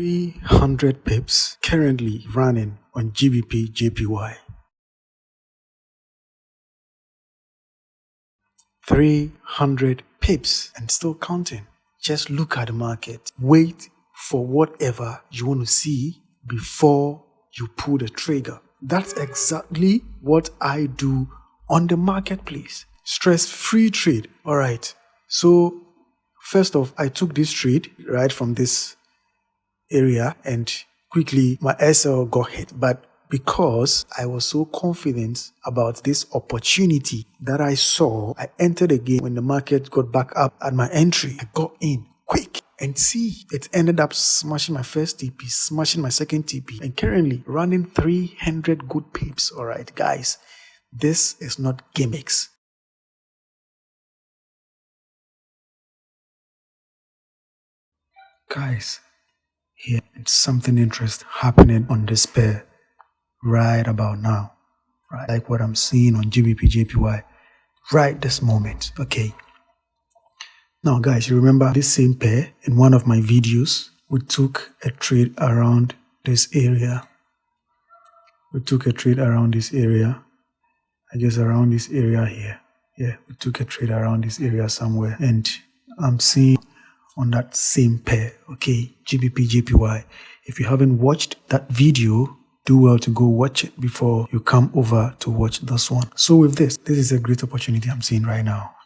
300 pips currently running on GBP JPY. 300 pips and still counting. Just look at the market. Wait for whatever you want to see before you pull the trigger. That's exactly what I do on the marketplace. Stress-free trade. All right. So first off, I took this trade right from this area and quickly my SL got hit. But because I was so confident about this opportunity that I saw, I entered again when the market got back up at my entry. I got in quick and see, it ended up smashing my first TP, smashing my second TP, and currently running 300 good pips. All right, guys, this is not gimmicks. Guys, here it's something interesting happening on this pair right about now, right? Like what I'm seeing on GBP JPY right this moment. Okay. Now, guys, you remember this same pair in one of my videos? We took a trade around this area. I guess around this area here. Yeah, we took a trade around this area somewhere, and I'm seeing on that same pair, okay, GBP JPY. If you haven't watched that video, do well to go watch it before you come over to watch this one. So with this is a great opportunity I'm seeing right now.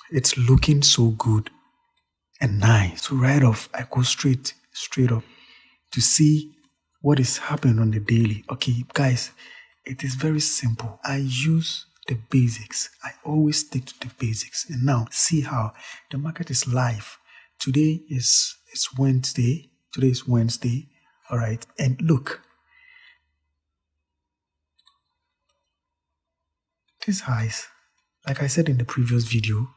It's looking so good and nice. So right off, I go straight up to see what is happening on the daily. Okay, guys, it is very simple. I use the basics. I always stick to the basics. And now see how the market is live. Today is Wednesday. Today is Wednesday. All right. And look, these highs, like I said in the previous video,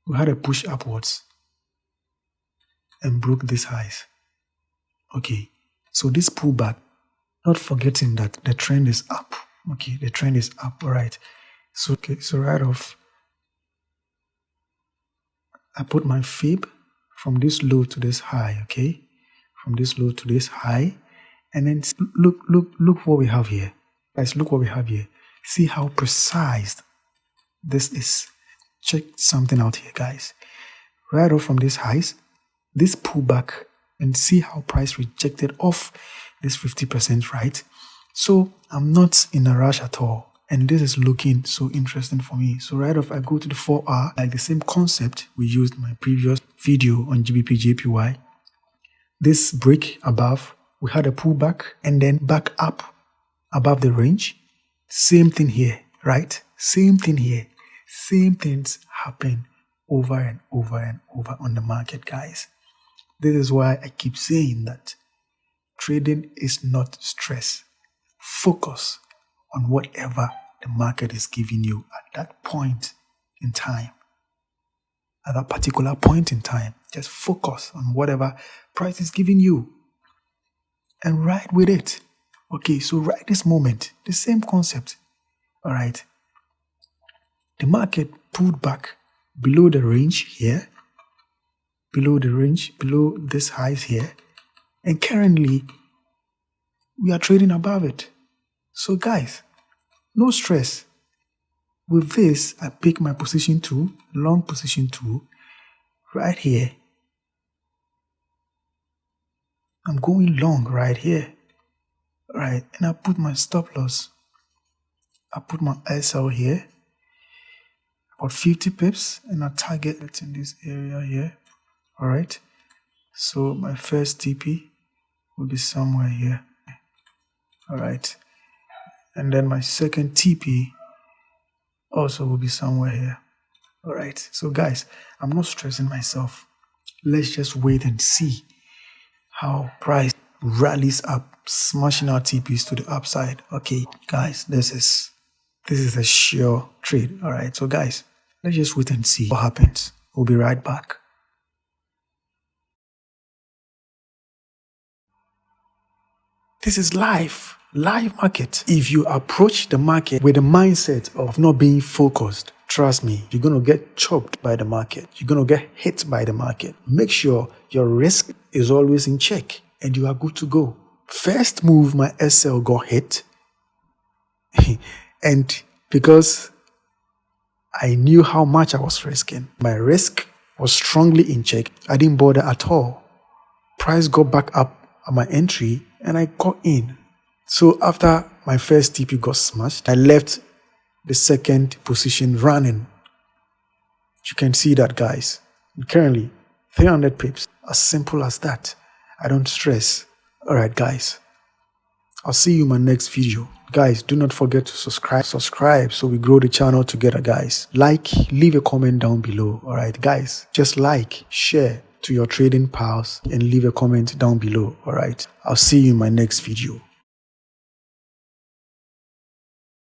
we had a push upwards and broke these highs. Okay. So this pullback, not forgetting that the trend is up. Okay. The trend is up. All right. So, okay. So right off, I put my fib from this low to this high, okay? From this low to this high. And then look what we have here. Guys, look what we have here. See how precise this is. Check something out here, guys. Right off from these highs, this pullback, and see how price rejected off this 50%, right? So I'm not in a rush at all. And this is looking so interesting for me. So right off, I go to the 4R, like the same concept we used in my previous video on GBP JPY. This break above, we had a pullback and then back up above the range. Same thing here, right? Same thing here. Same things happen over and over and over on the market, guys. This is why I keep saying that trading is not stress. Focus on whatever the market is giving you at that point in time. At that particular point in time, just focus on whatever price is giving you and ride with it. Okay, so right this moment, the same concept. All right. The market pulled back below the range here, below this highs here, and currently we are trading above it. So guys, no stress. With this, I pick my position 2, long position 2, right here. I'm going long right here. All right, and I put my stop loss. I put my SL here, about 50 pips, and I target it in this area here. All right, so my first TP will be somewhere here. All right. And then my second TP also will be somewhere here. All right. So guys, I'm not stressing myself. Let's just wait and see how price rallies up, smashing our TPs to the upside. Okay, guys, this is a sure trade. All right. So guys, let's just wait and see what happens. We'll be right back. This is live market. If you approach the market with the mindset of not being focused, trust me, you're going to get chopped by the market. You're going to get hit by the market. Make sure your risk is always in check. and you are good to go. First move, my SL got hit. And because I knew how much I was risking, my risk was strongly in check. I didn't bother at all. Price got back up at my entry and I got in. So after my first TP got smashed, I left the second position running. You can see that, guys. Currently, 300 pips. As simple as that. I don't stress. Alright, guys. I'll see you in my next video. Guys, do not forget to subscribe so we grow the channel together, guys. Like, leave a comment down below. Alright, guys. Just like, share to your trading pals and leave a comment down below. Alright. I'll see you in my next video.